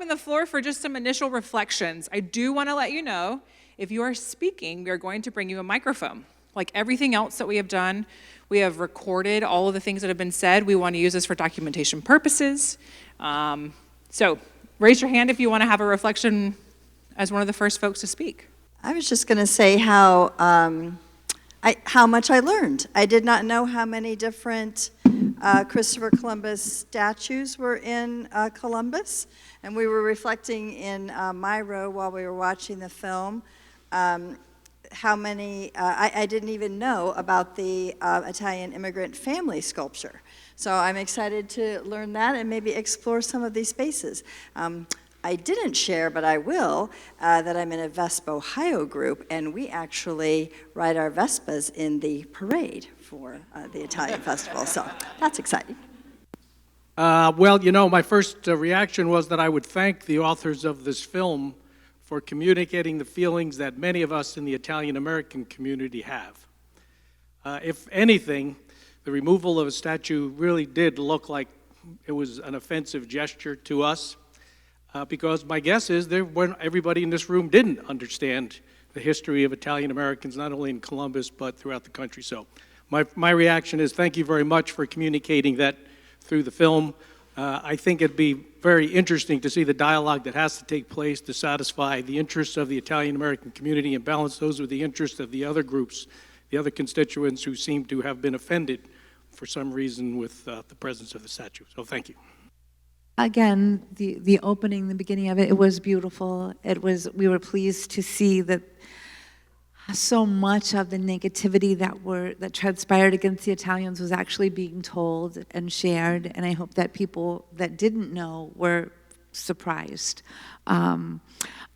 open the floor for just some initial reflections. I do want to let you know, if you are speaking, we are going to bring you a microphone. Like everything else that we have done, we have recorded all of the things that have been said. We want to use this for documentation purposes. So raise your hand if you want to have a reflection as one of the first folks to speak. I was just going to say how much I learned. I did not know how many different Christopher Columbus statues were in Columbus, and we were reflecting in my row while we were watching the film how many, I didn't even know about the Italian immigrant family sculpture. So I'm excited to learn that and maybe explore some of these spaces. I didn't share, but I will, that I'm in a Vespa Ohio group, and we actually ride our Vespas in the parade for the Italian festival, so that's exciting. Well, you know, my first reaction was that I would thank the authors of this film for communicating the feelings that many of us in the Italian-American community have. If anything, the removal of a statue really did look like it was an offensive gesture to us, because my guess is everybody in this room didn't understand the history of Italian-Americans, not only in Columbus, but throughout the country. So my reaction is thank you very much for communicating that through the film. I think it'd be very interesting to see the dialogue that has to take place to satisfy the interests of the Italian-American community and balance those with the interests of the other groups, the other constituents who seem to have been offended for some reason with the presence of the statue. So thank you. Again, the opening, the beginning of it, it was beautiful. We were pleased to see that so much of the negativity that transpired against the Italians was actually being told and shared, and I hope that people that didn't know were surprised.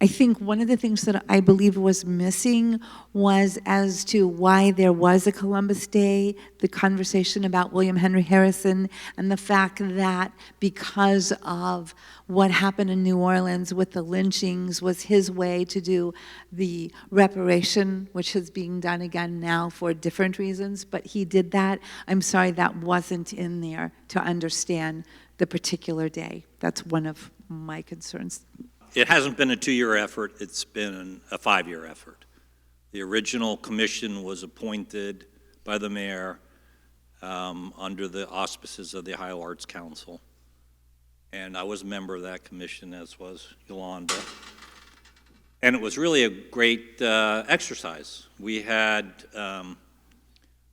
I think one of the things that I believe was missing was as to why there was a Columbus Day, the conversation about William Henry Harrison, and the fact that because of what happened in New Orleans with the lynchings was his way to do the reparation, which is being done again now for different reasons, but he did that. I'm sorry that wasn't in there to understand the particular day. That's one of my concerns. It hasn't been a 2-year effort, it's been a 5-year effort. The original commission was appointed by the mayor under the auspices of the Ohio Arts Council. And I was a member of that commission, as was Yolanda. And it was really a great exercise. We had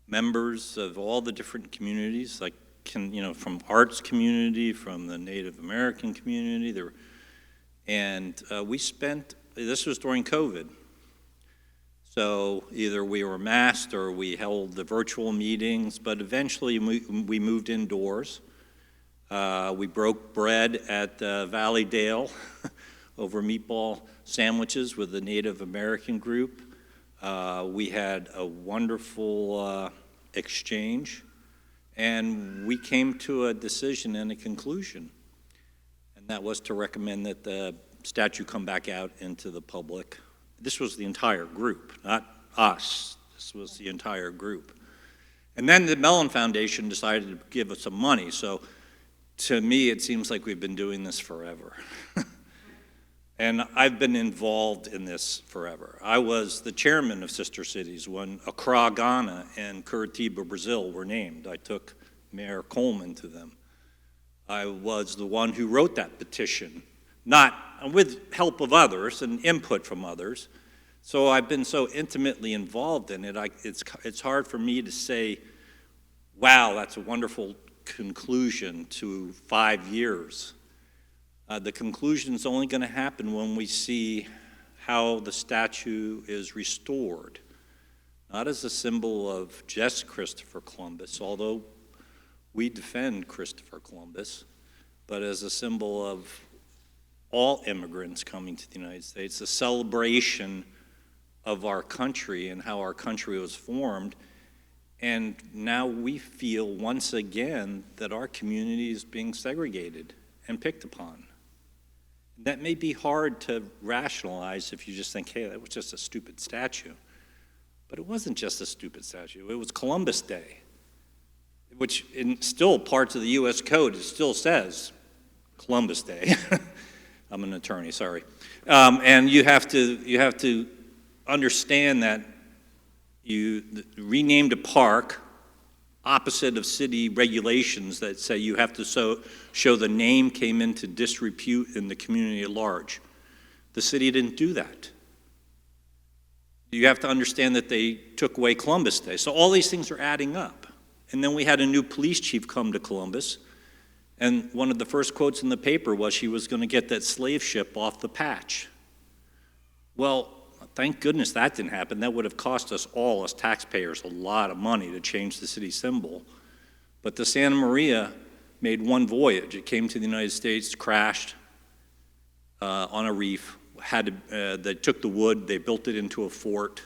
members of all the different communities, like from arts community, from the Native American community, and we spent, this was during COVID, so either we were masked or we held the virtual meetings, but eventually we moved indoors. We broke bread at Valley Dale over meatball sandwiches with the Native American group. We had a wonderful exchange, and we came to a decision and a conclusion. And that was to recommend that the statue come back out into the public. This was the entire group, not us. This was the entire group. And then the Mellon Foundation decided to give us some money. So to me, it seems like we've been doing this forever. And I've been involved in this forever. I was the chairman of Sister Cities when Accra, Ghana, and Curitiba, Brazil were named. I took Mayor Coleman to them. I was the one who wrote that petition, not with help of others and input from others. So I've been so intimately involved in it, it's hard for me to say, wow, that's a wonderful conclusion to 5 years. The conclusion is only going to happen when we see how the statue is restored, not as a symbol of just Christopher Columbus, although we defend Christopher Columbus, but as a symbol of all immigrants coming to the United States, a celebration of our country and how our country was formed. And now we feel once again that our community is being segregated and picked upon. That may be hard to rationalize if you just think, hey, that was just a stupid statue. But it wasn't just a stupid statue. It was Columbus Day, which in still parts of the U.S. Code, it still says Columbus Day. I'm an attorney, sorry. And you have to understand that you renamed a park opposite of city regulations that say you have to show the name came into disrepute in the community at large. The city didn't do that. You have to understand that they took away Columbus Day. So all these things are adding up. And then we had a new police chief come to Columbus, and one of the first quotes in the paper was she was going to get that slave ship off the patch. Well, thank goodness that didn't happen. That would have cost us all, as taxpayers, a lot of money to change the city symbol. But the Santa Maria made one voyage. It came to the United States, crashed on a reef. They took the wood, they built it into a fort,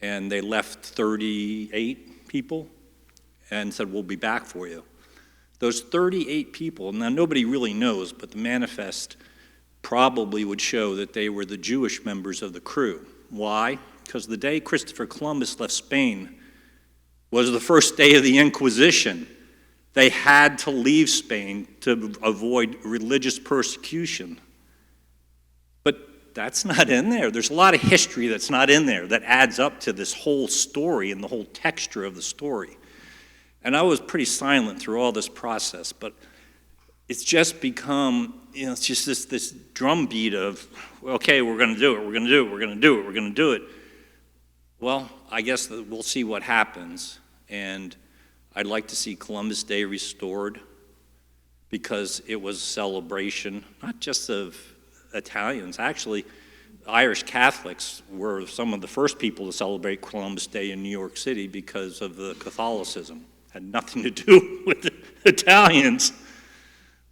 and they left 38 people and said, we'll be back for you. Those 38 people, now nobody really knows, but the manifest probably would show that they were the Jewish members of the crew. Why? Because the day Christopher Columbus left Spain was the first day of the Inquisition. They had to leave Spain to avoid religious persecution. But that's not in there. There's a lot of history that's not in there that adds up to this whole story and the whole texture of the story. And I was pretty silent through all this process, but it's just become, it's just this drumbeat of, okay, we're going to do it, we're going to do it, we're going to do it, we're going to do it. Well, I guess we'll see what happens. And I'd like to see Columbus Day restored because it was a celebration, not just of Italians. Actually, Irish Catholics were some of the first people to celebrate Columbus Day in New York City because of the Catholicism. Had nothing to do with the Italians.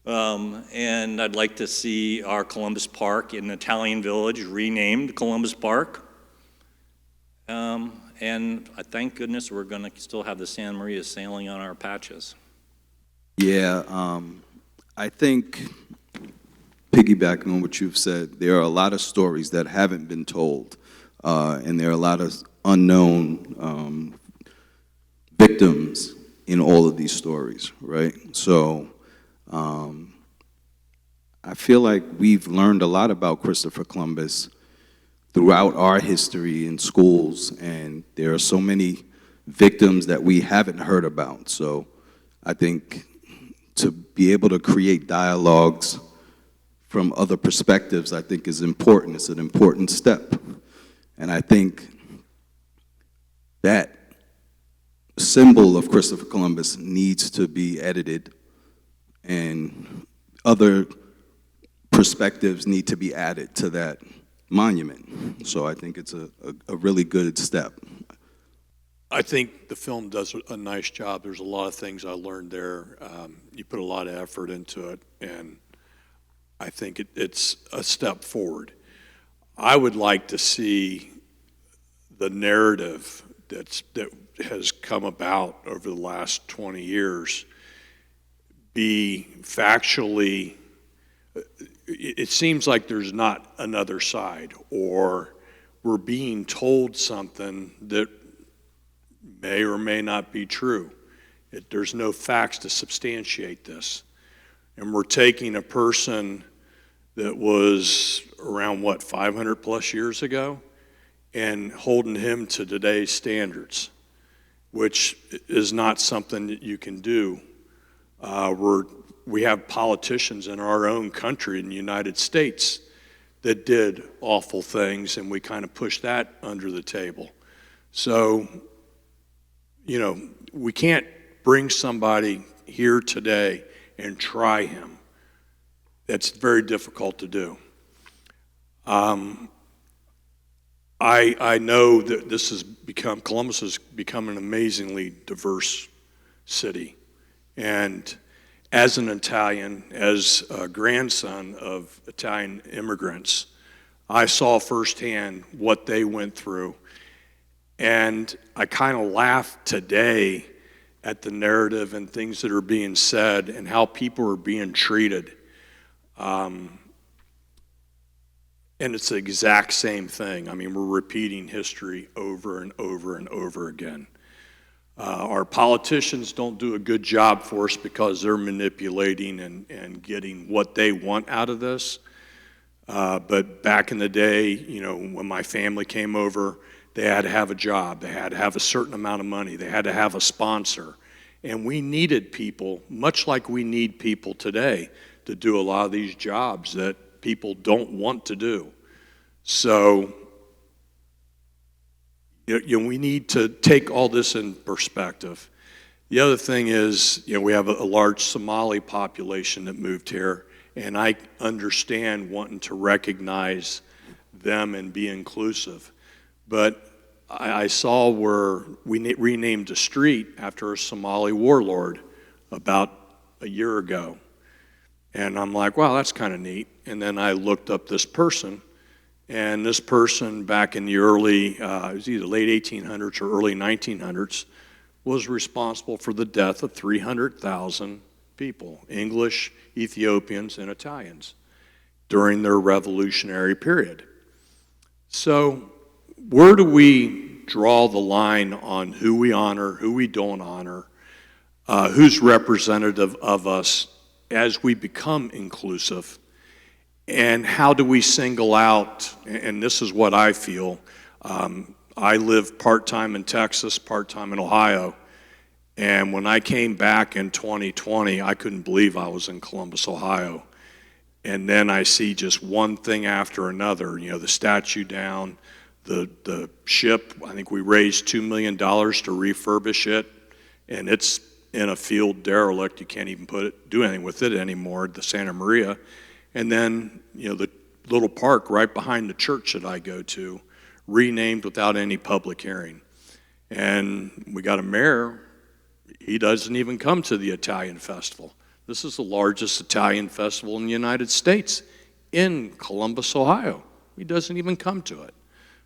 And I'd like to see our Columbus Park in Italian Village renamed Columbus Park. And I thank goodness we're going to still have the Santa Maria sailing on our patches. Yeah, I think, piggybacking on what you've said, there are a lot of stories that haven't been told, and there are a lot of unknown victims in all of these stories, right? So I feel like we've learned a lot about Christopher Columbus throughout our history in schools, and there are so many victims that we haven't heard about. So I think to be able to create dialogues from other perspectives, I think is important. It's an important step. And I think that symbol of Christopher Columbus needs to be edited, and other perspectives need to be added to that monument. So I think it's a really good step. I think the film does a nice job. There's a lot of things I learned there. You put a lot of effort into it, and I think it's a step forward. I would like to see the narrative that has come about over the last 20 years be factually. It seems like there's not another side, or we're being told something that may or may not be true. There's no facts to substantiate this. And we're taking a person that was around, 500 plus years ago, and holding him to today's standards, which is not something that you can do. We have politicians in our own country, in the United States, that did awful things, and we kind of pushed that under the table. So, we can't bring somebody here today and try him. That's very difficult to do. I know that Columbus has become an amazingly diverse city. And as an Italian, as a grandson of Italian immigrants, I saw firsthand what they went through. And I kind of laugh today at the narrative and things that are being said and how people are being treated. And it's the exact same thing. I mean, we're repeating history over and over and over again. Our politicians don't do a good job for us because they're manipulating and getting what they want out of this. But back in the day, you know, when my family came over, they had to have a job, they had to have a certain amount of money, they had to have a sponsor. And we needed people, much like we need people today, to do a lot of these jobs that people don't want to do. So, you know, we need to take all this in perspective. The other thing is, you know, we have a large Somali population that moved here, and I understand wanting to recognize them and be inclusive. But I saw where we renamed a street after a Somali warlord about a year ago. And I'm like, wow, that's kind of neat. And then I looked up this person, and this person back in the early, it was either late 1800s or early 1900s, was responsible for the death of 300,000 people, English, Ethiopians, and Italians, during their revolutionary period. So where do we draw the line on who we honor, who we don't honor, who's representative of us as we become inclusive? And how do we single out, and this is what I feel, I live part-time in Texas, part-time in Ohio, and when I came back in 2020, I couldn't believe I was in Columbus, Ohio. And then I see just one thing after another, you know, the statue down, the ship, I think we raised $2 million to refurbish it, and it's in a field derelict. You can't even do anything with it anymore, the Santa Maria. And then, you know, the little park right behind the church that I go to, renamed without any public hearing. And we got a mayor, he doesn't even come to the Italian festival. This is the largest Italian festival in the United States, in Columbus, Ohio. He doesn't even come to it.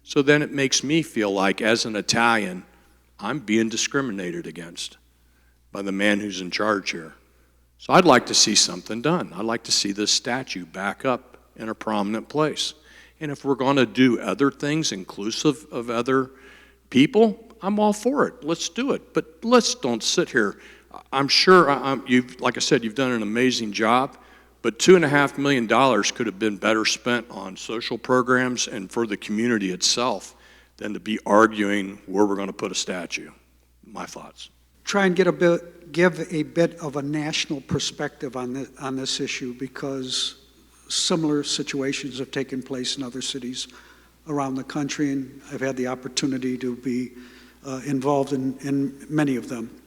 So then it makes me feel like, as an Italian, I'm being discriminated against by the man who's in charge here. So I'd like to see something done. I'd like to see this statue back up in a prominent place. And if we're going to do other things inclusive of other people, I'm all for it. Let's do it. But let's don't sit here. I'm sure, like I said, you've done an amazing job, but $2.5 million could have been better spent on social programs and for the community itself than to be arguing where we're going to put a statue. My thoughts. Try and give a bit of a national perspective on this issue, because similar situations have taken place in other cities around the country, and I've had the opportunity to be involved in many of them.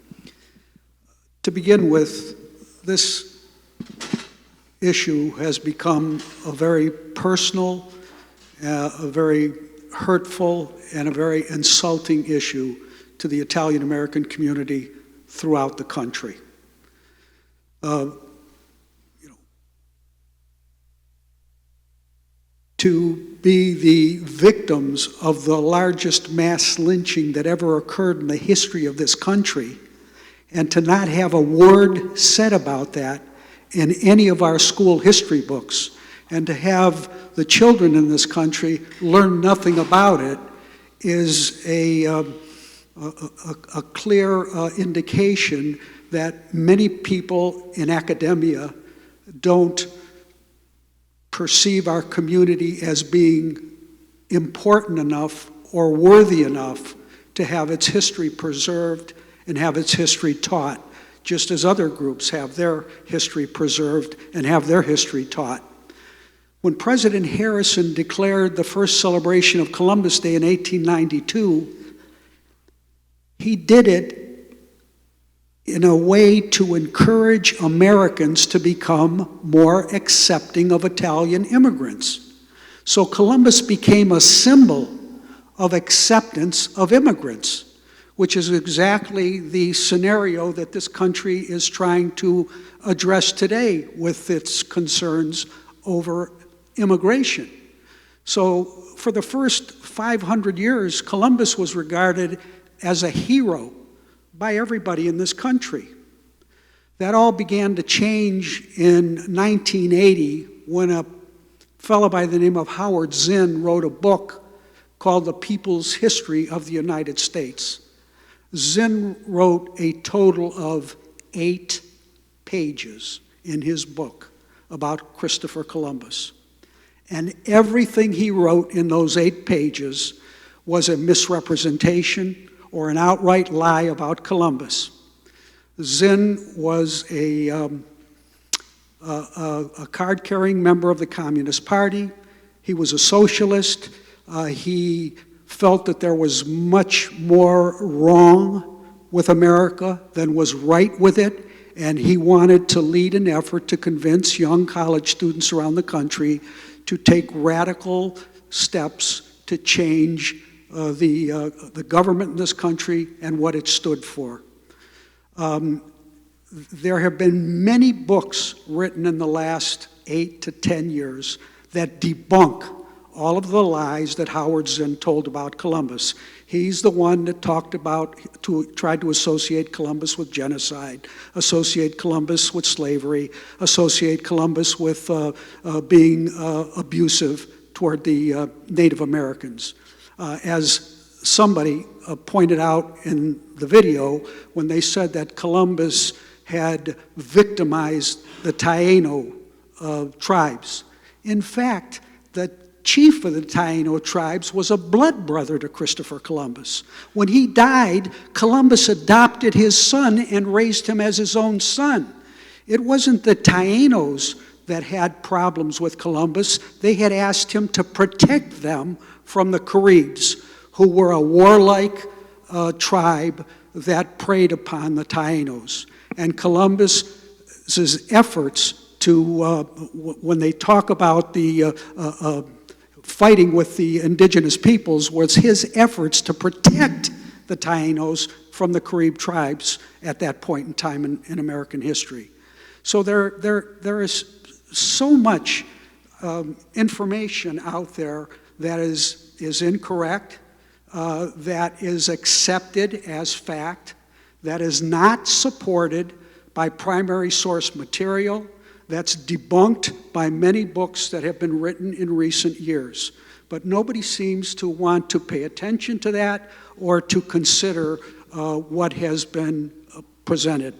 To begin with, this issue has become a very personal, a very hurtful, and a very insulting issue to the Italian American community throughout the country. To be the victims of the largest mass lynching that ever occurred in the history of this country, and to not have a word said about that in any of our school history books, and to have the children in this country learn nothing about it, is a clear indication that many people in academia don't perceive our community as being important enough or worthy enough to have its history preserved and have its history taught, just as other groups have their history preserved and have their history taught. When President Harrison declared the first celebration of Columbus Day in 1892, he did it in a way to encourage Americans to become more accepting of Italian immigrants. So Columbus became a symbol of acceptance of immigrants, which is exactly the scenario that this country is trying to address today with its concerns over immigration. So for the first 500 years, Columbus was regarded as a hero by everybody in this country. That all began to change in 1980 when a fellow by the name of Howard Zinn wrote a book called The People's History of the United States. Zinn wrote a total of 8 pages in his book about Christopher Columbus. And everything he wrote in those 8 pages was a misrepresentation or an outright lie about Columbus. Zinn was a card-carrying member of the Communist Party. He was a socialist. He felt that there was much more wrong with America than was right with it, and he wanted to lead an effort to convince young college students around the country to take radical steps to change the government in this country and what it stood for. There have been many books written in the last 8 to 10 years that debunk all of the lies that Howard Zinn told about Columbus. He's the one that tried to associate Columbus with genocide, associate Columbus with slavery, associate Columbus with being abusive toward the Native Americans. As somebody pointed out in the video, when they said that Columbus had victimized the Taino tribes. In fact, the chief of the Taino tribes was a blood brother to Christopher Columbus. When he died, Columbus adopted his son and raised him as his own son. It wasn't the Tainos that had problems with Columbus. They had asked him to protect them from the Caribs, who were a warlike tribe that preyed upon the Tainos. And Columbus's efforts to, when they talk about the fighting with the indigenous peoples, was his efforts to protect the Tainos from the Carib tribes at that point in time in American history. So there is so much information out there that is incorrect, that is accepted as fact, that is not supported by primary source material, that's debunked by many books that have been written in recent years. But nobody seems to want to pay attention to that or to consider what has been presented.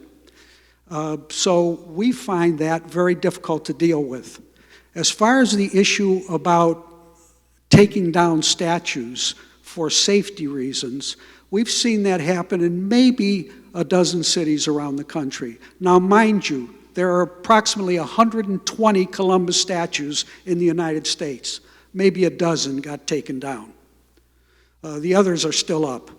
So we find that very difficult to deal with. As far as the issue about taking down statues for safety reasons, we've seen that happen in maybe a dozen cities around the country. Now, mind you, there are approximately 120 Columbus statues in the United States. Maybe a dozen got taken down. The others are still up.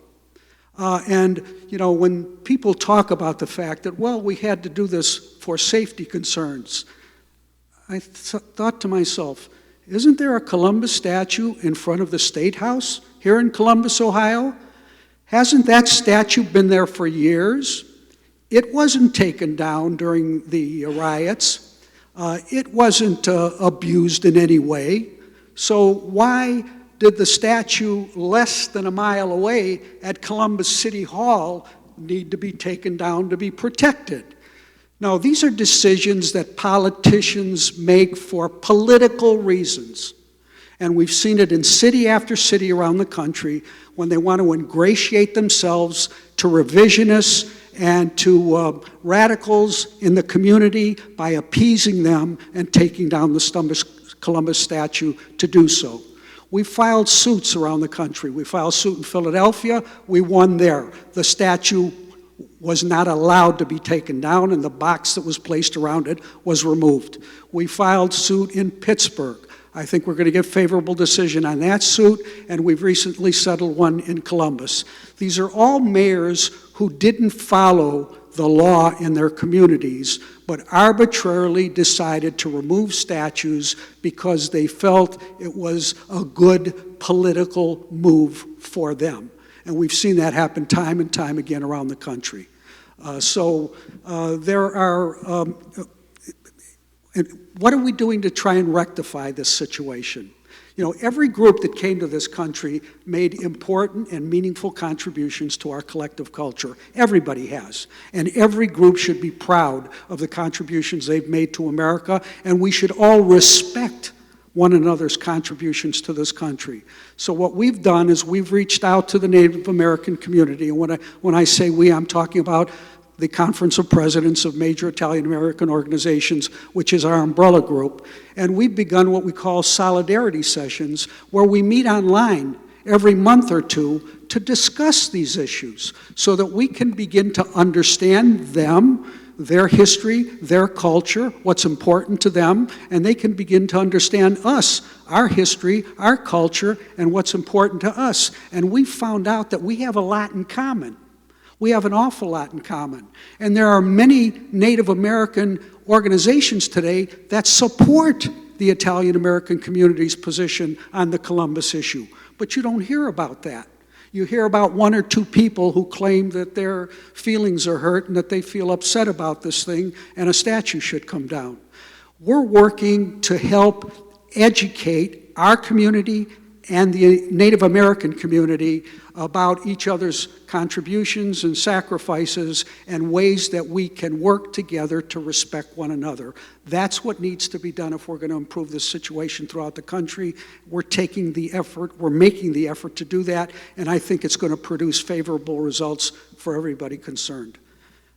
And, you know, when people talk about the fact that, well, we had to do this for safety concerns, I thought to myself, isn't there a Columbus statue in front of the State House here in Columbus, Ohio? Hasn't that statue been there for years? It wasn't taken down during the riots. It wasn't abused in any way. So why did the statue less than a mile away at Columbus City Hall need to be taken down to be protected? Now, these are decisions that politicians make for political reasons. And we've seen it in city after city around the country when they want to ingratiate themselves to revisionists and to radicals in the community by appeasing them and taking down the Columbus statue to do so. We filed suits around the country. We filed a suit in Philadelphia. We won there. The statue was not allowed to be taken down, and the box that was placed around it was removed. We filed suit in Pittsburgh. I think we're going to get a favorable decision on that suit, and we've recently settled one in Columbus. These are all mayors who didn't follow the law in their communities, but arbitrarily decided to remove statues because they felt it was a good political move for them. And we've seen that happen time and time again around the country. There are, what are we doing to try and rectify this situation? You know, every group that came to this country made important and meaningful contributions to our collective culture. Everybody has. And every group should be proud of the contributions they've made to America, and we should all respect one another's contributions to this country. So what we've done is we've reached out to the Native American community, and when I say we, I'm talking about the Conference of Presidents of Major Italian American Organizations, which is our umbrella group. And we've begun what we call solidarity sessions, where we meet online every month or two to discuss these issues so that we can begin to understand them, their history, their culture, what's important to them, and they can begin to understand us, our history, our culture, and what's important to us. And we found out that we have a lot in common. We have an awful lot in common. And there are many Native American organizations today that support the Italian American community's position on the Columbus issue. But you don't hear about that. You hear about one or two people who claim that their feelings are hurt and that they feel upset about this thing and a statue should come down. We're working to help educate our community and the Native American community about each other's contributions and sacrifices and ways that we can work together to respect one another. That's what needs to be done if we're going to improve this situation throughout the country. We're taking the effort, we're making the effort to do that, and I think it's going to produce favorable results for everybody concerned.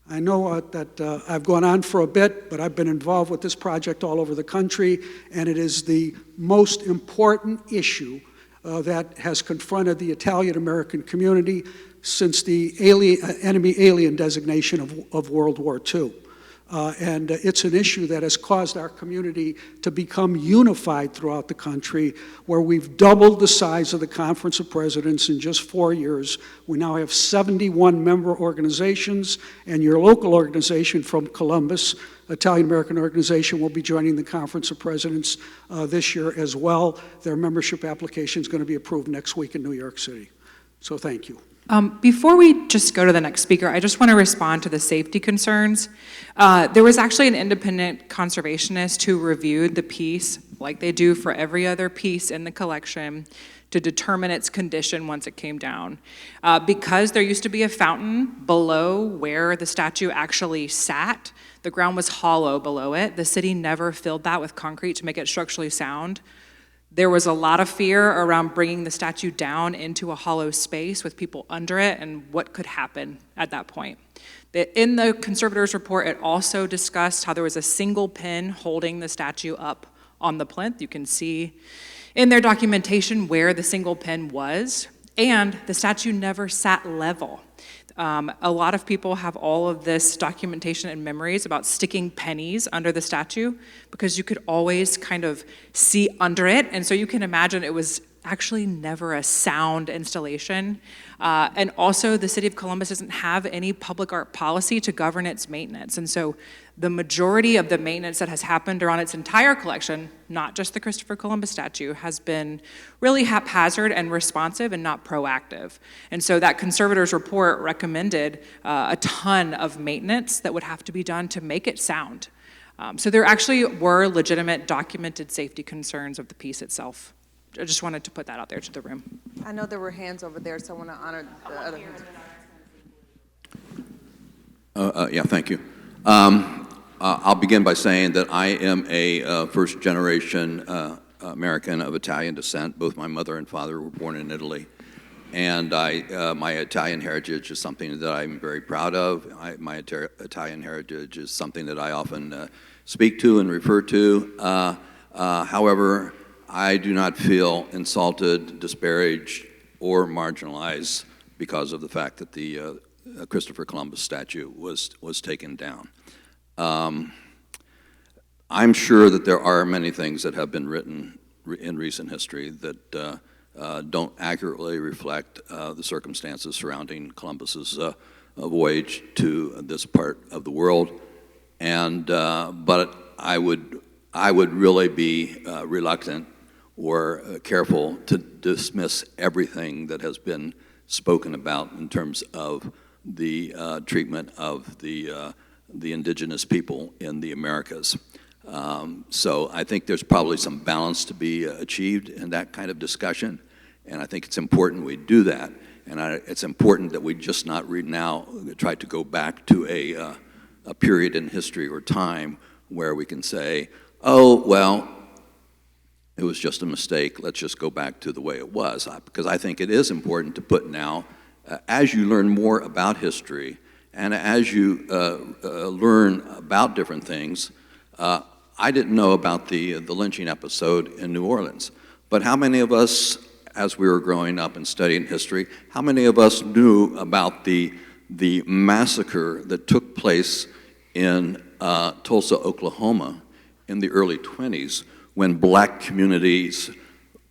I know that I've gone on for a bit, but I've been involved with this project all over the country, and it is the most important issue that has confronted the Italian American community since the enemy alien designation of World War II. And it's an issue that has caused our community to become unified throughout the country, where we've doubled the size of the Conference of Presidents in just 4 years. We now have 71 member organizations, and your local organization from Columbus, Italian American Organization, will be joining the Conference of Presidents this year as well. Their membership application is going to be approved next week in New York City. So thank you. Before we just go to the next speaker, I just want to respond to the safety concerns. There was actually an independent conservationist who reviewed the piece, like they do for every other piece in the collection, to determine its condition once it came down. Because there used to be a fountain below where the statue actually sat, the ground was hollow below it. The city never filled that with concrete to make it structurally sound. There was a lot of fear around bringing the statue down into a hollow space with people under it and what could happen at that point. In the conservator's report, it also discussed how there was a single pin holding the statue up on the plinth. You can see in their documentation where the single pin was, and the statue never sat level. A lot of people have all of this documentation and memories about sticking pennies under the statue because you could always kind of see under it. And so you can imagine it was actually never a sound installation. And also the City of Columbus doesn't have any public art policy to govern its maintenance. And so the majority of the maintenance that has happened around its entire collection, not just the Christopher Columbus statue, has been really haphazard and responsive and not proactive. And so that conservator's report recommended a ton of maintenance that would have to be done to make it sound. So there actually were legitimate documented safety concerns of the piece itself. I just wanted to put that out there to the room. I know there were hands over there, so I want to honor the other hands. Yeah, thank you. I'll begin by saying that I am a first-generation American of Italian descent. Both my mother and father were born in Italy. And my Italian heritage is something that I'm very proud of. My Italian heritage is something that I often speak to and refer to. However, I do not feel insulted, disparaged, or marginalized because of the fact that the Christopher Columbus statue was taken down. I'm sure that there are many things that have been written in recent history that don't accurately reflect the circumstances surrounding Columbus's voyage to this part of the world. And but I would really be reluctant or careful to dismiss everything that has been spoken about in terms of the treatment of the indigenous people in the Americas. So I think there's probably some balance to be achieved in that kind of discussion, and I think it's important we do that. And it's important that we just not now try to go back to a period in history or time where we can say, oh, well, it was just a mistake, let's just go back to the way it was. Because I think it is important to put now, as you learn more about history, And as you learn about different things, I didn't know about the lynching episode in New Orleans. But how many of us, as we were growing up and studying history, how many of us knew about the massacre that took place in Tulsa, Oklahoma in the early 20s when black communities,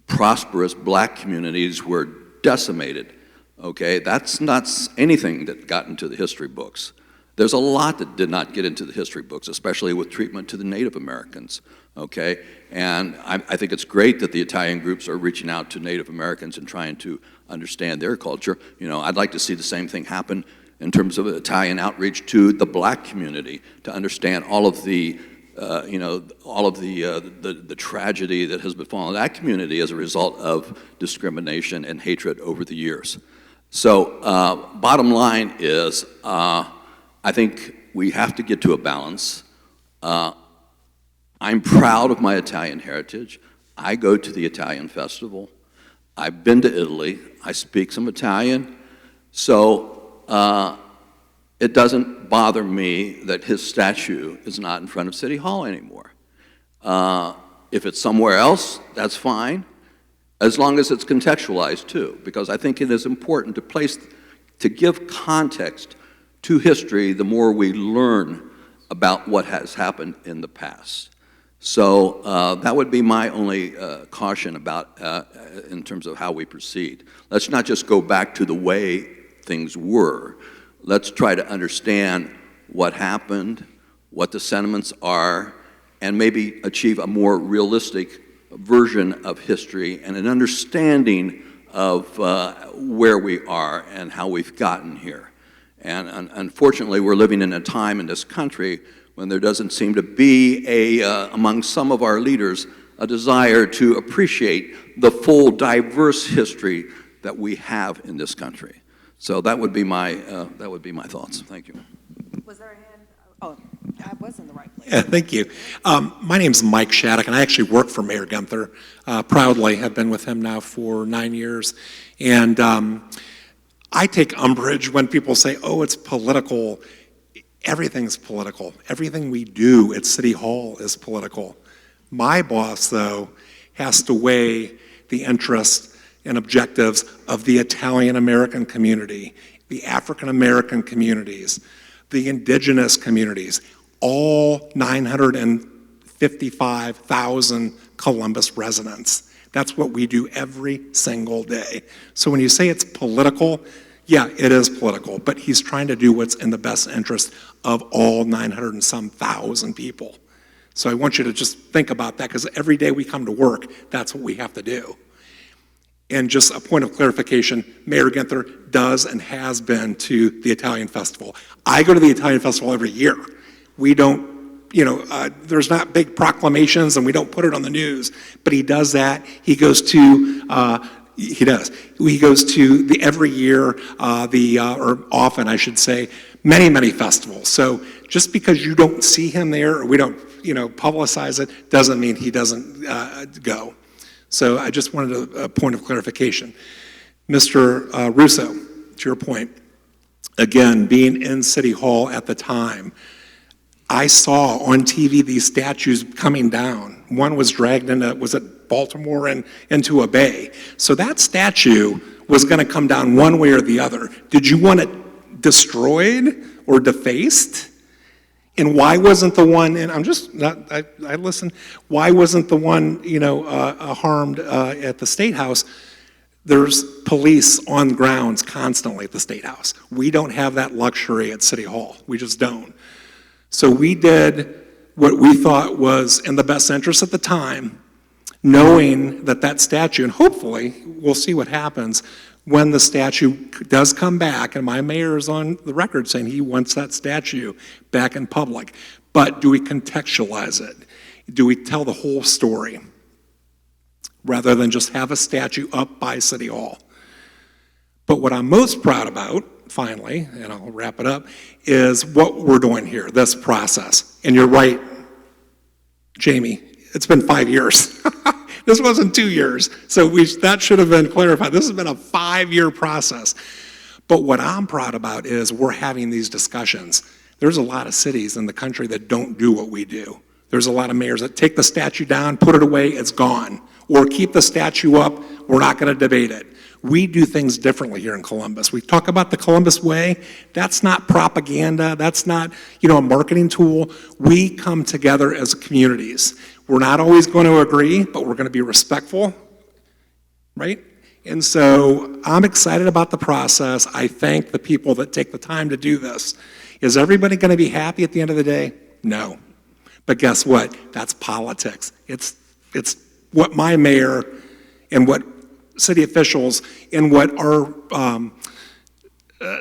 prosperous black communities, were decimated? Okay, that's not anything that got into the history books. There's a lot that did not get into the history books, especially with treatment to the Native Americans, okay? And I think it's great that the Italian groups are reaching out to Native Americans and trying to understand their culture. You know, I'd like to see the same thing happen in terms of Italian outreach to the black community to understand all of the the tragedy that has befallen that community as a result of discrimination and hatred over the years. So bottom line is, I think we have to get to a balance. I'm proud of my Italian heritage. I go to the Italian festival. I've been to Italy. I speak some Italian. So it doesn't bother me that his statue is not in front of City Hall anymore. If it's somewhere else, that's fine, as long as it's contextualized too, because I think it is important to give context to history the more we learn about what has happened in the past. So that would be my only caution about in terms of how we proceed. Let's not just go back to the way things were. Let's try to understand what happened, what the sentiments are, and maybe achieve a more realistic version of history and an understanding of where we are and how we've gotten here. And unfortunately, we're living in a time in this country when there doesn't seem to be among some of our leaders a desire to appreciate the full diverse history that we have in this country. So that would be my thoughts. Thank you. Was there a hand? Oh, I was in the right place. Yeah, thank you. My name's Mike Shattuck, and I actually work for Mayor Gunther. Proudly have been with him now for 9 years. And I take umbrage when people say, oh, it's political. Everything's political. Everything we do at City Hall is political. My boss, though, has to weigh the interests and objectives of the Italian-American community, the African-American communities, the indigenous communities, all 955,000 Columbus residents. That's what we do every single day. So when you say it's political, yeah, it is political, but he's trying to do what's in the best interest of all 900 and some thousand people. So I want you to just think about that, because every day we come to work, that's what we have to do. And just a point of clarification, Mayor Gunther does and has been to the Italian Festival. I go to the Italian Festival every year. We don't, there's not big proclamations and we don't put it on the news, but he does that. He goes to, he does. He goes to every year, or often I should say, many, many festivals. So just because you don't see him there, or we don't, publicize it, doesn't mean he doesn't go. So I just wanted a point of clarification. Mr. Russo, to your point, again, being in City Hall at the time, I saw on TV these statues coming down. One was dragged was it Baltimore and into a bay. So that statue was going to come down one way or the other. Did you want it destroyed or defaced? And why wasn't the one, and I'm just not, I listen, why wasn't the one, harmed at the State House? There's police on grounds constantly at the State House. We don't have that luxury at City Hall. We just don't. So we did what we thought was in the best interest at the time, knowing that statue, and hopefully we'll see what happens when the statue does come back, and my mayor is on the record saying he wants that statue back in public. But do we contextualize it? Do we tell the whole story rather than just have a statue up by City Hall? But what I'm most proud about, finally, and I'll wrap it up, is what we're doing here, this process. And you're right, Jamie, it's been 5 years. This wasn't 2 years, so that should have been clarified. This has been a 5-year process. But what I'm proud about is we're having these discussions. There's a lot of cities in the country that don't do what we do. There's a lot of mayors that take the statue down, put it away, it's gone. Or keep the statue up, we're not going to debate it. We do things differently here in Columbus. We talk about the Columbus Way. That's not propaganda. That's not, a marketing tool. We come together as communities. We're not always going to agree, but we're going to be respectful, right? And so I'm excited about the process. I thank the people that take the time to do this. Is everybody going to be happy at the end of the day? No. But guess what? That's politics. It's what my mayor and what city officials and what our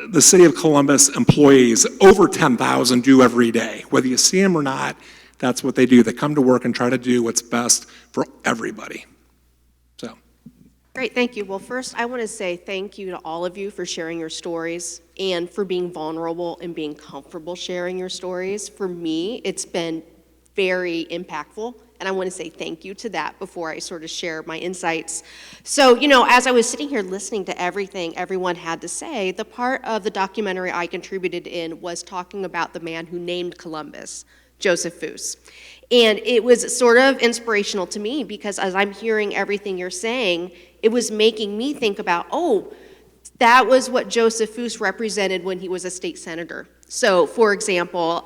the city of Columbus employees, over 10,000, do every day. Whether you see them or not, that's what they do. They come to work and try to do what's best for everybody. So. Great, thank you. Well, first, I want to say thank you to all of you for sharing your stories and for being vulnerable and being comfortable sharing your stories. For me, it's been very impactful, and I want to say thank you to that before I sort of share my insights. So, as I was sitting here listening to everything everyone had to say, the part of the documentary I contributed in was talking about the man who named Columbus, Joseph Foos. And it was sort of inspirational to me because as I'm hearing everything you're saying, it was making me think about, that was what Joseph Foos represented when he was a state senator. So, for example,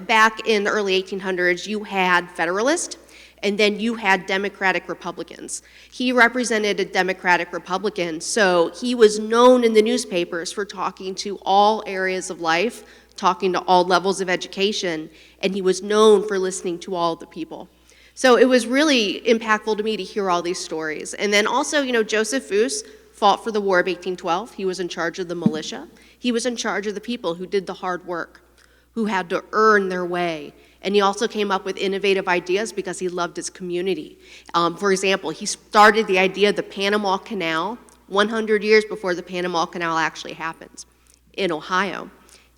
back in the early 1800s, you had Federalists, and then you had Democratic Republicans. He represented a Democratic Republican, so he was known in the newspapers for talking to all areas of life, talking to all levels of education, and he was known for listening to all the people. So it was really impactful to me to hear all these stories. And then also, Joseph Foos fought for the War of 1812. He was in charge of the militia. He was in charge of the people who did the hard work, who had to earn their way. And he also came up with innovative ideas because he loved his community. For example, he started the idea of the Panama Canal 100 years before the Panama Canal actually happened in Ohio.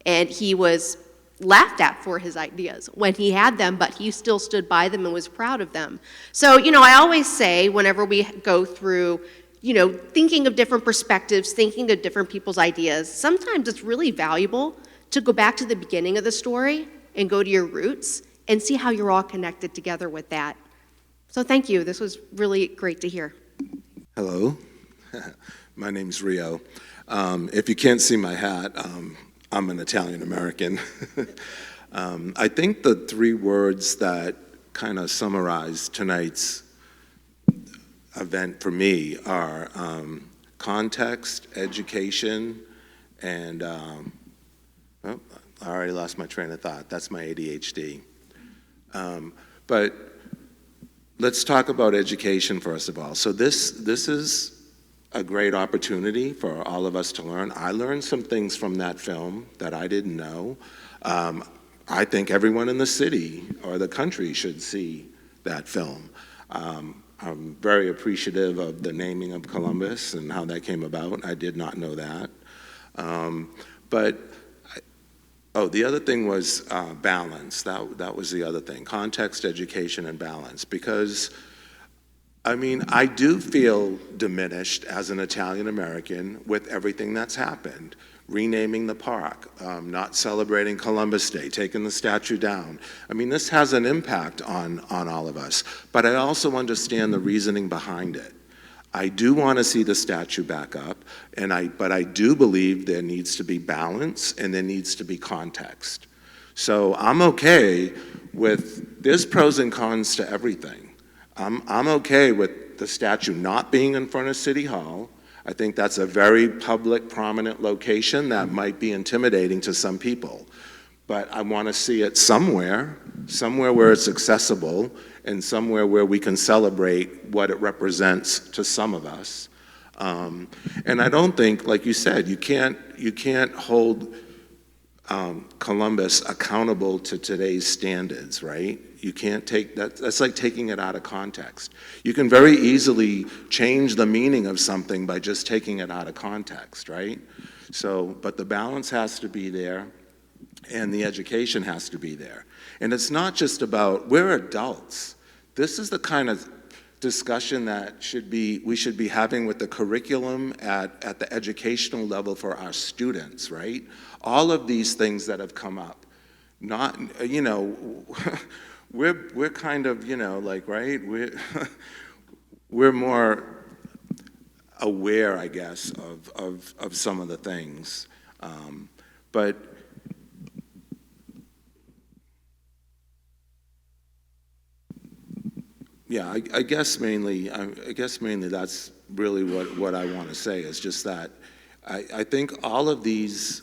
And he was laughed at for his ideas when he had them, but he still stood by them and was proud of them. So, I always say whenever we go through, thinking of different perspectives, thinking of different people's ideas, sometimes it's really valuable to go back to the beginning of the story and go to your roots and see how you're all connected together with that. So thank you. This was really great to hear. Hello. My name's Rio. If you can't see my hat, I'm an Italian American. I think the three words that kind of summarize tonight's event for me are context, education, and I already lost my train of thought. That's my ADHD. But let's talk about education first of all. So this is a great opportunity for all of us to learn. I learned some things from that film that I didn't know. I think everyone in the city or the country should see that film. I'm very appreciative of the naming of Columbus and how that came about. I did not know that. The other thing was balance. That was the other thing, context, education, and balance. Because, I do feel diminished as an Italian American with everything that's happened. Renaming the park, not celebrating Columbus Day, taking the statue down. This has an impact on all of us. But I also understand the reasoning behind it. I do want to see the statue back up, but I do believe there needs to be balance and there needs to be context. So I'm okay with, there's pros and cons to everything. I'm okay with the statue not being in front of City Hall. I think that's a very public, prominent location that might be intimidating to some people. But I want to see it somewhere where it's accessible and somewhere where we can celebrate what it represents to some of us. And I don't think, like you said, you can't hold Columbus accountable to today's standards, right? You can't take that, that's like taking it out of context. You can very easily change the meaning of something by just taking it out of context, right? So, but the balance has to be there and the education has to be there. And it's not just about, we're adults. This is the kind of discussion that we should be having with the curriculum at the educational level for our students, right? All of these things that have come up, not, you know, we're kind of, you know, like, right? We're more aware, I guess, of some of the things. But yeah, I guess mainly that's really what I want to say, is just that I think all of these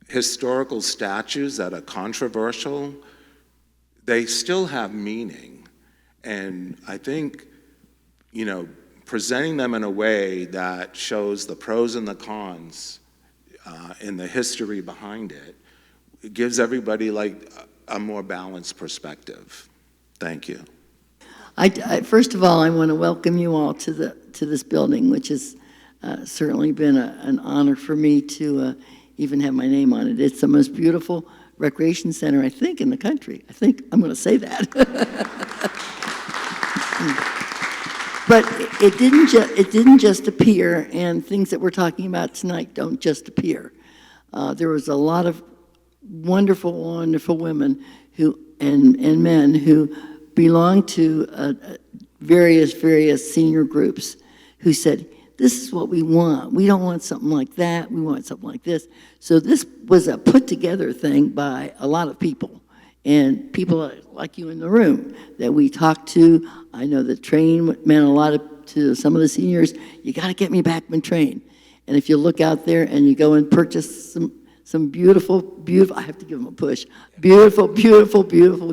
historical statues that are controversial, they still have meaning. And I think, you know, presenting them in a way that shows the pros and the cons and the history behind it, it gives everybody like a more balanced perspective. Thank you. First of all, I want to welcome you all to this building, which has certainly been an honor for me to even have my name on it. It's the most beautiful recreation center, I think, in the country. I think I'm going to say that. But it didn't just appear, and things that we're talking about tonight don't just appear. There was a lot of wonderful, wonderful women and men who belong to various senior groups who said, this is what we want. We don't want something like that. We want something like this. So this was a put-together thing by a lot of people, and people like you in the room that we talked to. I know that train meant a lot to some of the seniors. You got to get me back my train. And if you look out there and you go and purchase some beautiful, I have to give them a push, beautiful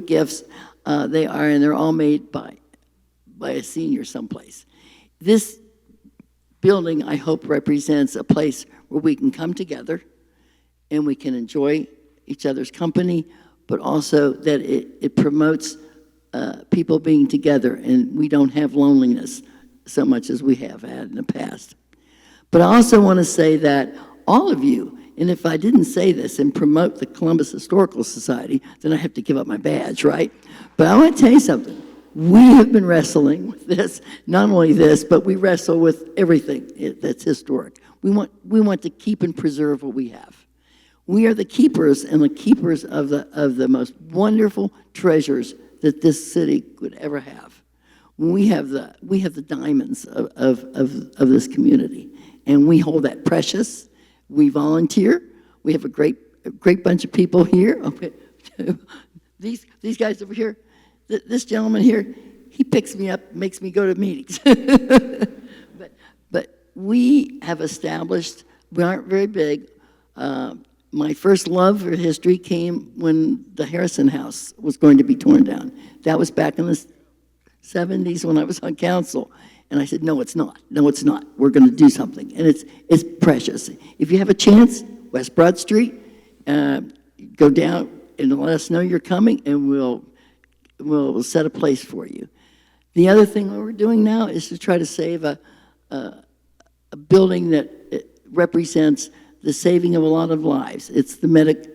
gifts, they're all made by a senior someplace. This building, I hope, represents a place where we can come together and we can enjoy each other's company, but also that it promotes people being together, and we don't have loneliness so much as we have had in the past. But I also want to say that all of you, and if I didn't say this and promote the Columbus Historical Society, then I have to give up my badge, right? But I want to tell you something. We have been wrestling with this, not only this, but we wrestle with everything that's historic. We want to keep and preserve what we have. We are the keepers of the most wonderful treasures that this city could ever have. We have the diamonds of this community, and we hold that precious. We volunteer. We have a great bunch of people here. Okay. These guys over here, this gentleman here, he picks me up, makes me go to meetings. but we have established, we aren't very big. My first love for history came when the Harrison House was going to be torn down. That was back in the 70s when I was on council. And I said, no, it's not. No, it's not. We're going to do something. And it's precious. If you have a chance, West Broad Street, go down and let us know you're coming, and we'll set a place for you. The other thing that we're doing now is to try to save a building that represents the saving of a lot of lives. It's the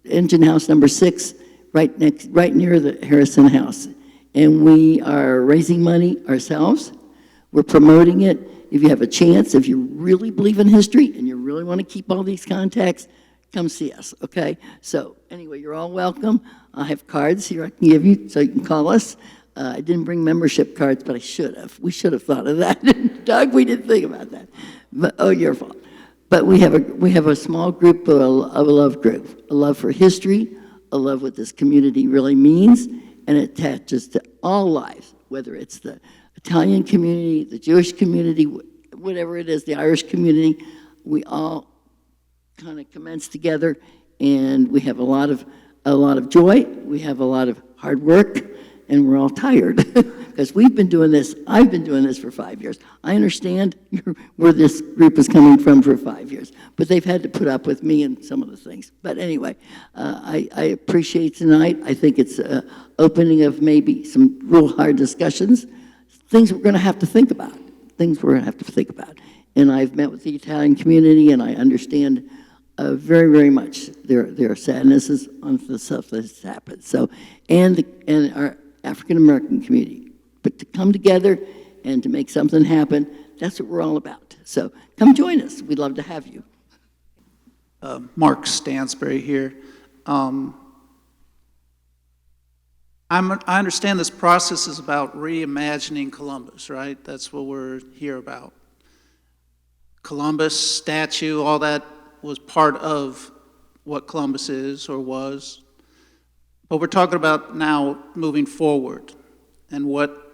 Engine House number 6, right near the Harrison House. And we are raising money ourselves. We're promoting it. If you have a chance, if you really believe in history and you really want to keep all these contacts, come see us, okay? So anyway, you're all welcome. I have cards here I can give you so you can call us. I didn't bring membership cards, but I should have. We should have thought of that. Doug, we didn't think about that. But, oh, your fault. But we have a small group of a love group, a love for history, a love what this community really means, and it attaches to all lives, whether it's the Italian community, the Jewish community, whatever it is, the Irish community. We all kind of commence together, and we have a lot of joy. We have a lot of hard work, and we're all tired because we've been doing this. I've been doing this for 5 years. I understand where this group is coming from for 5 years, but they've had to put up with me and some of the things. But anyway, I appreciate tonight. I think it's an opening of maybe some real hard discussions, things we're going to have to think about, And I've met with the Italian community, and I understand very, very much their sadnesses on the stuff that's happened. So, and our African American community, but to come together and to make something happen, that's what we're all about. So come join us. We'd love to have you. Mark Stansberry here. I understand this process is about reimagining Columbus, right? That's what we're here about. Columbus statue, all that was part of what Columbus is or was. But we're talking about now moving forward and what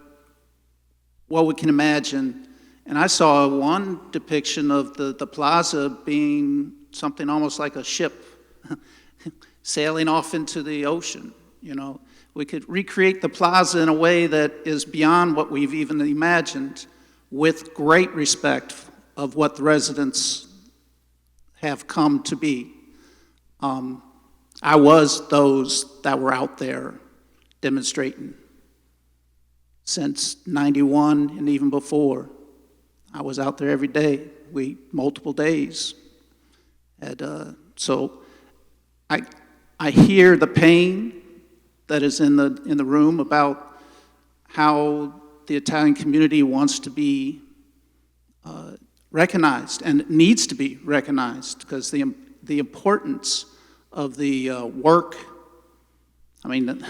we can imagine. And I saw one depiction of the plaza being something almost like a ship sailing off into the ocean, you know. We could recreate the plaza in a way that is beyond what we've even imagined, with great respect of what the residents have come to be. I was those that were out there demonstrating since '91 and even before. I was out there every day, multiple days. And so I hear the pain that is in the room about how the Italian community wants to be recognized and needs to be recognized, because the importance of the work. I mean,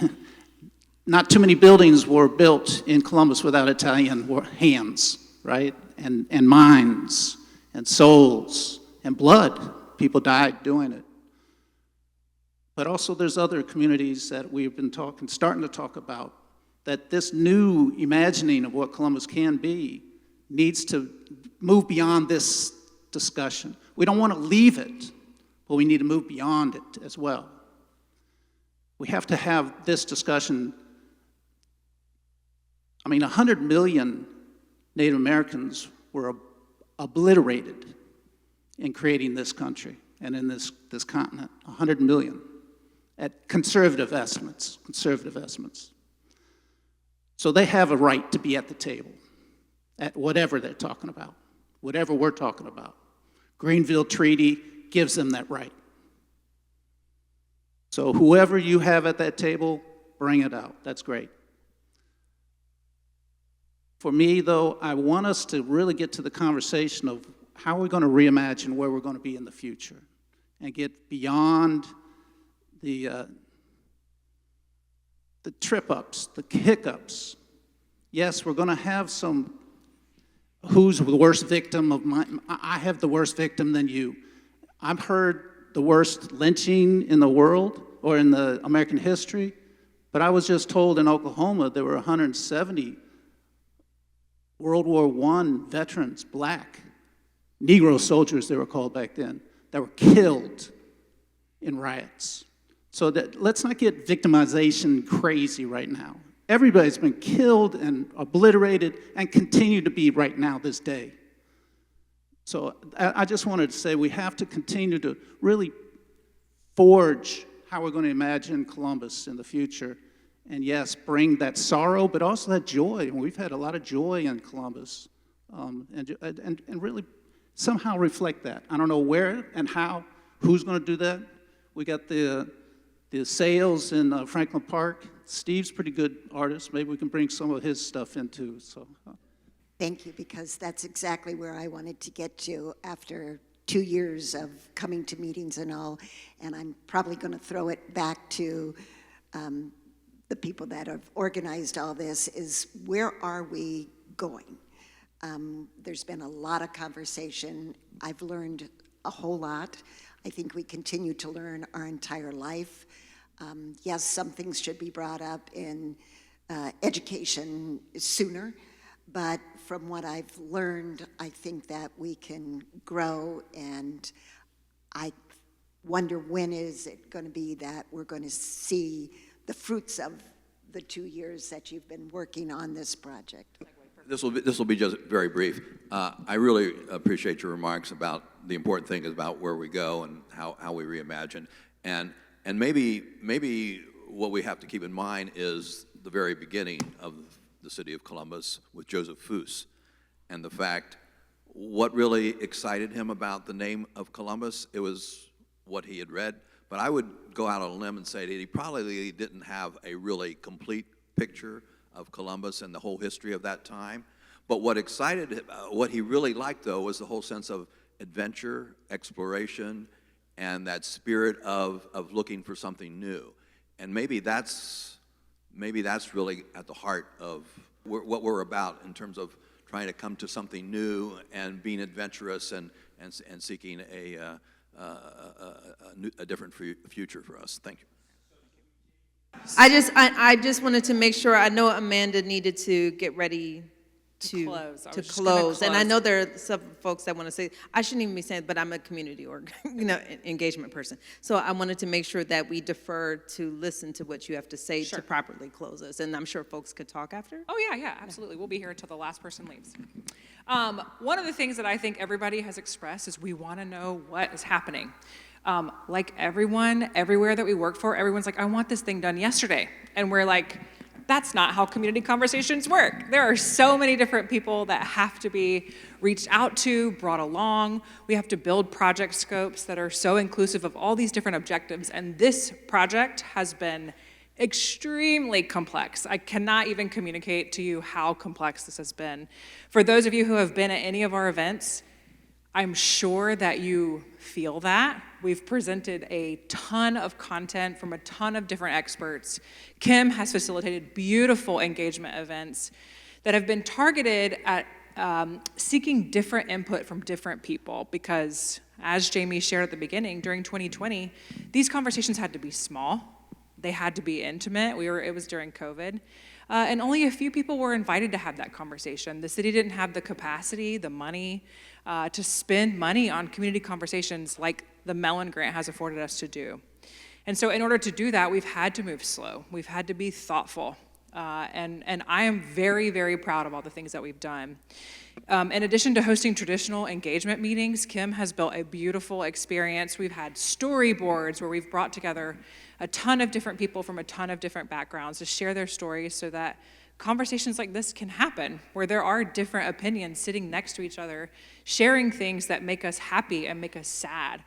not too many buildings were built in Columbus without Italian hands, right? And minds and souls and blood. People died doing it. But also there's other communities that we've been starting to talk about, that this new imagining of what Columbus can be needs to move beyond this discussion. We don't want to leave it, but we need to move beyond it as well. We have to have this discussion. I mean, 100 million Native Americans were obliterated in creating this country and in this continent. 100 million. At conservative estimates. So they have a right to be at the table, at whatever they're talking about, whatever we're talking about. Greenville Treaty gives them that right. So whoever you have at that table, bring it out. That's great. For me, though, I want us to really get to the conversation of how we're going to reimagine where we're going to be in the future and get beyond the trip-ups, the hiccups. Yes, we're going to have some, who's the worst victim of mine? I have the worst victim than you. I've heard the worst lynching in the world or in the American history, but I was just told in Oklahoma there were 170 World War I veterans, black, Negro soldiers they were called back then, that were killed in riots. So that let's not get victimization crazy right now. Everybody's been killed and obliterated and continue to be right now this day. So I just wanted to say we have to continue to really forge how we're going to imagine Columbus in the future. And yes, bring that sorrow, but also that joy. And we've had a lot of joy in Columbus, and really somehow reflect that. I don't know where and how, who's going to do that. We got the sales in Franklin Park. Steve's a pretty good artist. Maybe we can bring some of his stuff in too. So, Thank you, because that's exactly where I wanted to get to after 2 years of coming to meetings and all. And I'm probably going to throw it back to the people that have organized all this, is where are we going? There's been a lot of conversation. I've learned a whole lot. I think we continue to learn our entire life. Yes, some things should be brought up in education sooner, but from what I've learned, I think that we can grow, and I wonder when is it going to be that we're going to see the fruits of the 2 years that you've been working on this project. This will be just very brief. I really appreciate your remarks about the important thing is about where we go and how we reimagine. And maybe what we have to keep in mind is the very beginning of the city of Columbus with Joseph Foose, and the fact what really excited him about the name of Columbus. It was what he had read. But I would go out on a limb and say that he probably didn't have a really complete picture of Columbus and the whole history of that time. But what he really liked, though, was the whole sense of adventure, exploration, and that spirit of looking for something new. And maybe that's really at the heart of what we're about in terms of trying to come to something new and being adventurous and seeking a different future for us. Thank you. I just wanted to make sure, I know Amanda needed to get ready to close. I to was just gonna close. And I close. know there are some folks that want to say, I shouldn't even be saying, but I'm a community or engagement person. So I wanted to make sure that we defer to listen to what you have to say Sure. to properly close us. And I'm sure folks could talk after. Oh, yeah, absolutely. We'll be here until the last person leaves. One of the things that I think everybody has expressed is we want to know what is happening. Like everyone, everywhere that we work for, everyone's like, I want this thing done yesterday. And we're like, that's not how community conversations work. There are so many different people that have to be reached out to, brought along. We have to build project scopes that are so inclusive of all these different objectives. And this project has been extremely complex. I cannot even communicate to you how complex this has been. For those of you who have been at any of our events, I'm sure that you feel that. We've presented a ton of content from a ton of different experts. Kim has facilitated beautiful engagement events that have been targeted at seeking different input from different people because, as Jamie shared at the beginning, during 2020, these conversations had to be small. They had to be intimate. It was during COVID. And only a few people were invited to have that conversation. The city didn't have the capacity, the money, to spend money on community conversations like the Mellon Grant has afforded us to do. And so in order to do that, we've had to move slow. We've had to be thoughtful. And I am very, very proud of all the things that we've done. In addition to hosting traditional engagement meetings, Kim has built a beautiful experience. We've had storyboards where we've brought together a ton of different people from a ton of different backgrounds to share their stories so that conversations like this can happen, where there are different opinions sitting next to each other, sharing things that make us happy and make us sad,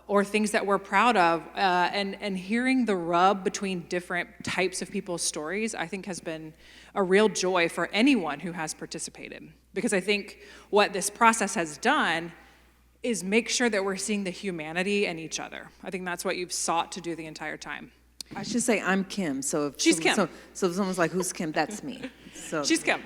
or things that we're proud of, and hearing the rub between different types of people's stories, I think has been a real joy for anyone who has participated. Because I think what this process has done is make sure that we're seeing the humanity in each other. I think that's what you've sought to do the entire time. I should say I'm Kim. So if She's Kim. So if someone's like, who's Kim? That's me. So She's Kim.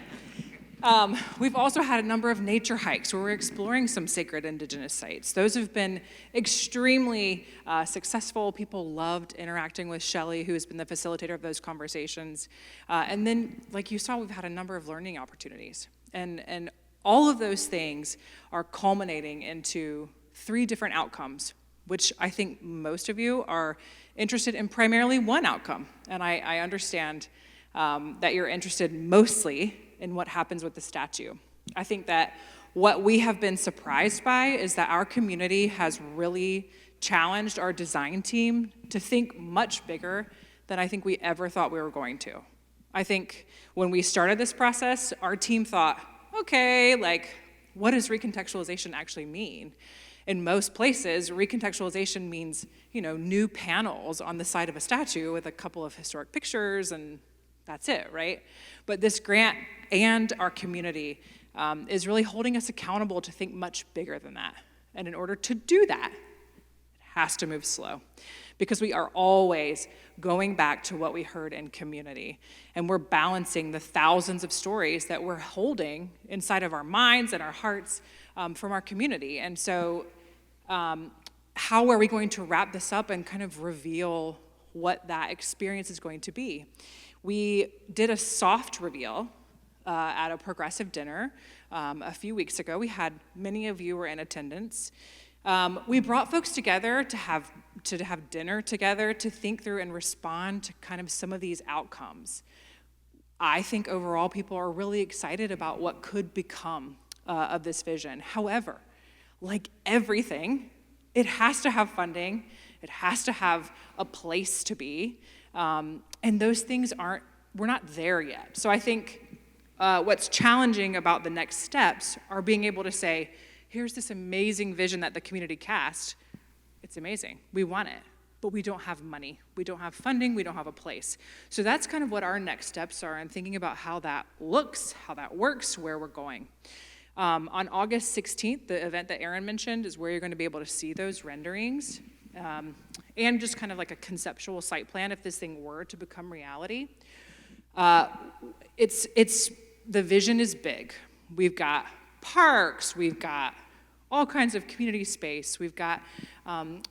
We've also had a number of nature hikes where we're exploring some sacred indigenous sites. Those have been extremely successful. People loved interacting with Shelley, who has been the facilitator of those conversations. And then, like you saw, we've had a number of learning opportunities. And all of those things are culminating into 3 different outcomes, which I think most of you are interested in primarily one outcome. And I understand that you're interested mostly in what happens with the statue. I think that what we have been surprised by is that our community has really challenged our design team to think much bigger than I think we ever thought we were going to. I think when we started this process, our team thought, okay, like, what does recontextualization actually mean? In most places, recontextualization means, new panels on the side of a statue with a couple of historic pictures, and that's it, right? But this grant and our community is really holding us accountable to think much bigger than that. And in order to do that, it has to move slow, because we are always going back to what we heard in community. And we're balancing the thousands of stories that we're holding inside of our minds and our hearts from our community. And so how are we going to wrap this up and kind of reveal what that experience is going to be? We did a soft reveal at a progressive dinner a few weeks ago. Many of you were in attendance. We brought folks together to have dinner together to think through and respond to kind of some of these outcomes. I think overall people are really excited about what could become of this vision. However, like everything, it has to have funding, it has to have a place to be, and those things we're not there yet. So I think what's challenging about the next steps are being able to say, here's this amazing vision that the community cast. It's amazing. We want it. but we don't have money. We don't have funding, we don't have a place. So that's kind of what our next steps are in thinking about how that looks, how that works, where we're going. On August 16th, the event that Aaron mentioned is where you're going to be able to see those renderings and just kind of like a conceptual site plan if this thing were to become reality. The vision is big. We've got parks, we've got all kinds of community space, we've got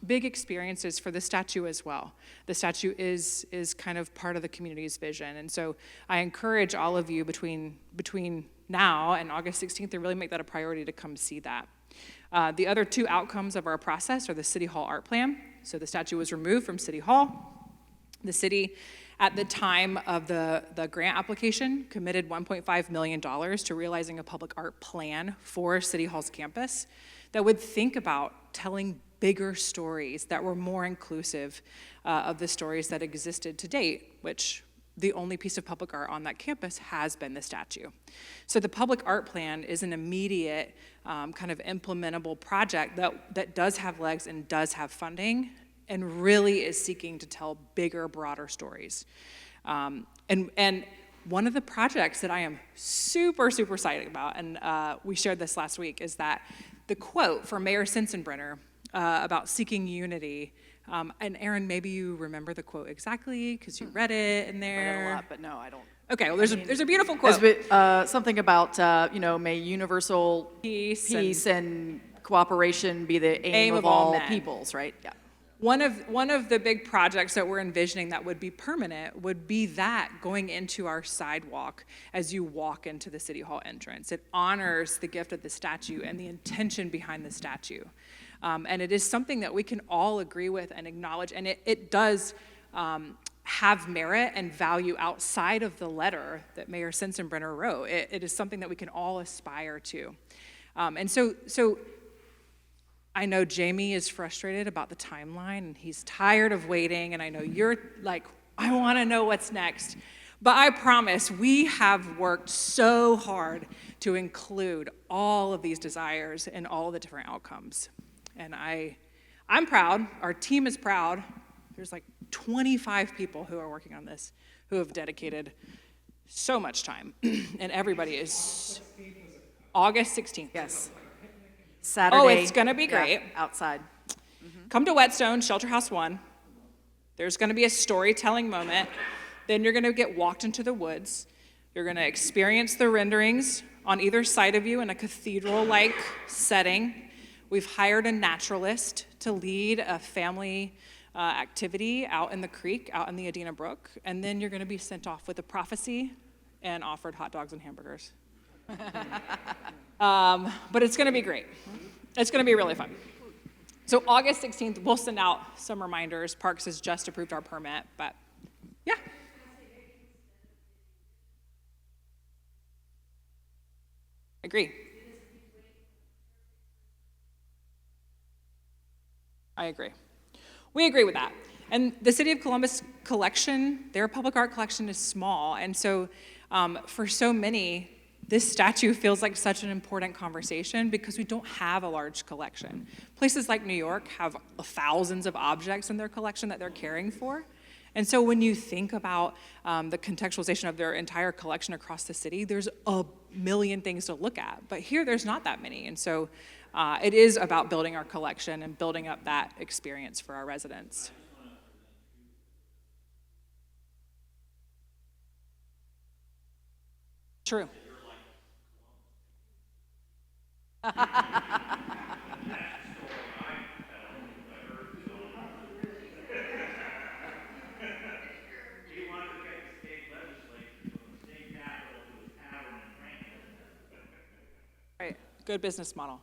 big experiences for the statue as well. The statue is kind of part of the community's vision, and so I encourage all of you between now and August 16th to really make that a priority to come see that. The other two outcomes of our process are the City Hall art plan. So the statue was removed from City Hall. The city, at the time of the grant application, committed $1.5 million to realizing a public art plan for City Hall's campus that would think about telling bigger stories that were more inclusive of the stories that existed to date, which the only piece of public art on that campus has been the statue. So the public art plan is an immediate kind of implementable project that does have legs and does have funding and really is seeking to tell bigger, broader stories. And one of the projects that I am super, super excited about, and we shared this last week, is that the quote from Mayor Sensenbrenner about seeking unity. And Aaron, maybe you remember the quote exactly because you read it in there. I read a lot, but no, I don't. Okay, well, there's a beautiful quote. Something about, may universal peace and cooperation be the aim of all men. peoples, right? Yeah. One of the big projects that we're envisioning that would be permanent would be that going into our sidewalk as you walk into the City Hall entrance. It honors the gift of the statue and the intention behind the statue. And it is something that we can all agree with and acknowledge, and it does have merit and value outside of the letter that Mayor Sensenbrenner wrote. It is something that we can all aspire to. And so I know Jamie is frustrated about the timeline, and he's tired of waiting, and I know you're like, I want to know what's next. But I promise we have worked so hard to include all of these desires and all of the different outcomes. And I'm proud, our team is proud. There's like 25 people who are working on this who have dedicated so much time. And everybody is August 16th. Yes. Saturday. Oh, it's gonna be great. Yeah, outside. Come to Whetstone, Shelter House 1. There's gonna be a storytelling moment. Then you're gonna get walked into the woods. You're gonna experience the renderings on either side of you in a cathedral-like setting. We've hired a naturalist to lead a family activity out in the creek, out in the Adena Brook, and then you're gonna be sent off with a prophecy and offered hot dogs and hamburgers. But it's gonna be great. It's gonna be really fun. So August 16th, we'll send out some reminders. Parks has just approved our permit, but yeah. Agree. I agree. We agree with that. And the City of Columbus collection, their public art collection is small. And so for so many, this statue feels like such an important conversation because we don't have a large collection. Places like New York have thousands of objects in their collection that they're caring for. And so when you think about the contextualization of their entire collection across the city, there's a million things to look at. But here, there's not that many. And so it is about building our collection and building up that experience for our residents. True. Right, good business model.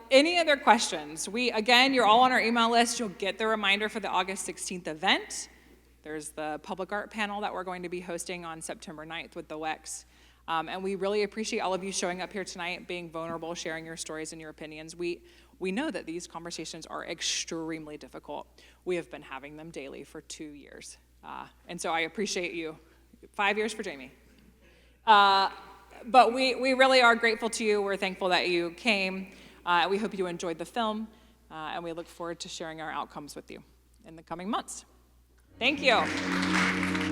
Any other questions? Again, you're all on our email list. You'll get the reminder for the August 16th event. There's the public art panel that we're going to be hosting on September 9th with the WEX. And we really appreciate all of you showing up here tonight, being vulnerable, sharing your stories and your opinions. We know that these conversations are extremely difficult. We have been having them daily for 2 years. And so I appreciate you. 5 years for Jamie. But we really are grateful to you. We're thankful that you came. We hope you enjoyed the film. and we look forward to sharing our outcomes with you in the coming months. Thank you.